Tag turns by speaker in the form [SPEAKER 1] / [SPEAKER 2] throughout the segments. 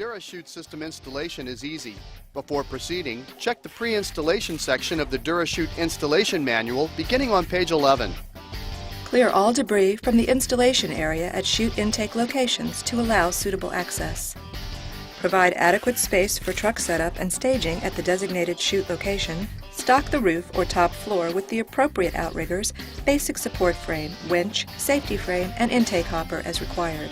[SPEAKER 1] DuraChute system installation is easy. Before proceeding, check the pre-installation section of the DuraChute installation manual beginning on page 11.
[SPEAKER 2] Clear all debris from the installation area at chute intake locations to allow suitable access. Provide adequate space for truck setup and staging at the designated chute location. Stock the roof or top floor with the appropriate outriggers, basic support frame, winch, safety frame, and intake hopper as required.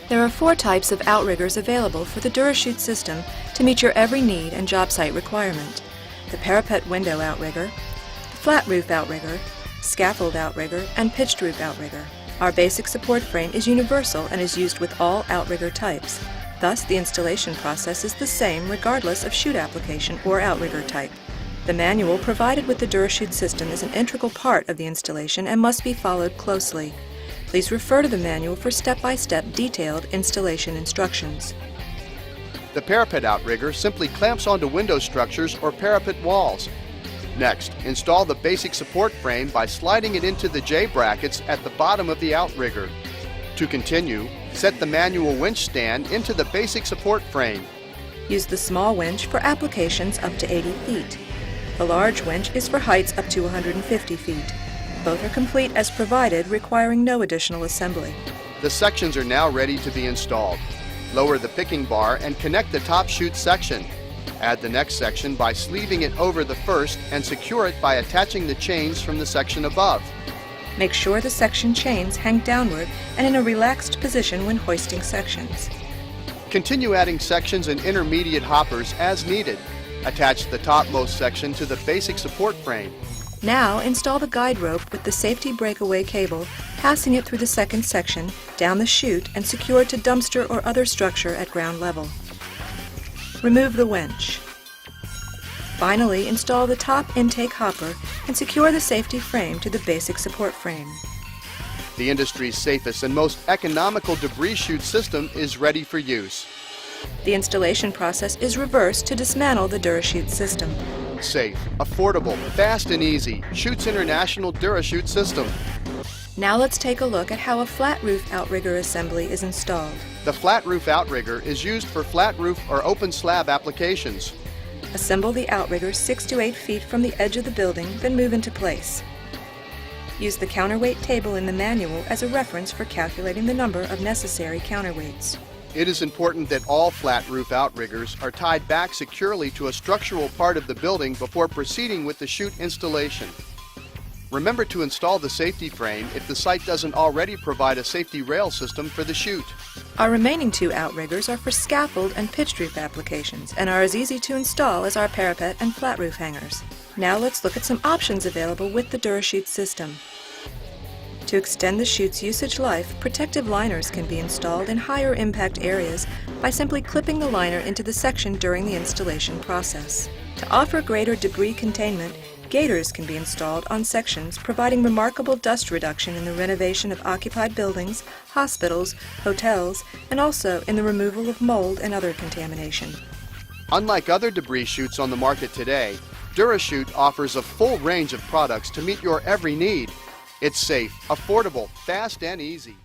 [SPEAKER 2] There are 4 types of outriggers available for the DuraChute system to meet your every need and job site requirement. The parapet window outrigger, the flat roof outrigger, scaffold outrigger, and pitched roof outrigger. Our basic support frame is universal and is used with all outrigger types. Thus, the installation process is the same regardless of chute application or outrigger type. The manual provided with the DuraChute system is an integral part of the installation and must be followed closely. Please refer to the manual for step-by-step detailed installation instructions.
[SPEAKER 1] The parapet outrigger simply clamps onto window structures or parapet walls. Next, install the basic support frame by sliding it into the J-brackets at the bottom of the outrigger. To continue, set the manual winch stand into the basic support frame.
[SPEAKER 2] Use the small winch for applications up to 80 feet. The large winch is for heights up to 150 feet. Both are complete as provided, requiring no additional assembly.
[SPEAKER 1] The sections are now ready to be installed. Lower the picking bar and connect the top chute section. Add the next section by sleeving it over the first and secure it by attaching the chains from the section above.
[SPEAKER 2] Make sure the section chains hang downward and in a relaxed position when hoisting sections.
[SPEAKER 1] Continue adding sections and intermediate hoppers as needed. Attach the topmost section to the basic support frame.
[SPEAKER 2] Now install the guide rope with the safety breakaway cable, passing it through the second section, down the chute, and secure it to dumpster or other structure at ground level. Remove the winch. Finally, install the top intake hopper and secure the safety frame to the basic support frame.
[SPEAKER 1] The industry's safest and most economical debris chute system is ready for use.
[SPEAKER 2] The installation process is reversed to dismantle the DuraChute system.
[SPEAKER 1] Safe, affordable, fast and easy. Chutes International DuraChute system.
[SPEAKER 2] Now let's take a look at how a flat roof outrigger assembly is installed.
[SPEAKER 1] The flat roof outrigger is used for flat roof or open slab applications.
[SPEAKER 2] Assemble the outrigger 6 to 8 feet from the edge of the building, then move into place. Use the counterweight table in the manual as a reference for calculating the number of necessary counterweights.
[SPEAKER 1] It is important that all flat roof outriggers are tied back securely to a structural part of the building before proceeding with the chute installation. Remember to install the safety frame if the site doesn't already provide a safety rail system for the chute.
[SPEAKER 2] Our remaining 2 outriggers are for scaffold and pitched roof applications and are as easy to install as our parapet and flat roof hangers. Now let's look at some options available with the DuraChute system. To extend the chute's usage life, protective liners can be installed in higher impact areas by simply clipping the liner into the section during the installation process. To offer greater debris containment, gaiters can be installed on sections, providing remarkable dust reduction in the renovation of occupied buildings, hospitals, hotels, and also in the removal of mold and other contamination.
[SPEAKER 1] Unlike other debris chutes on the market today, DuraChute offers a full range of products to meet your every need. It's safe, affordable, fast, and easy.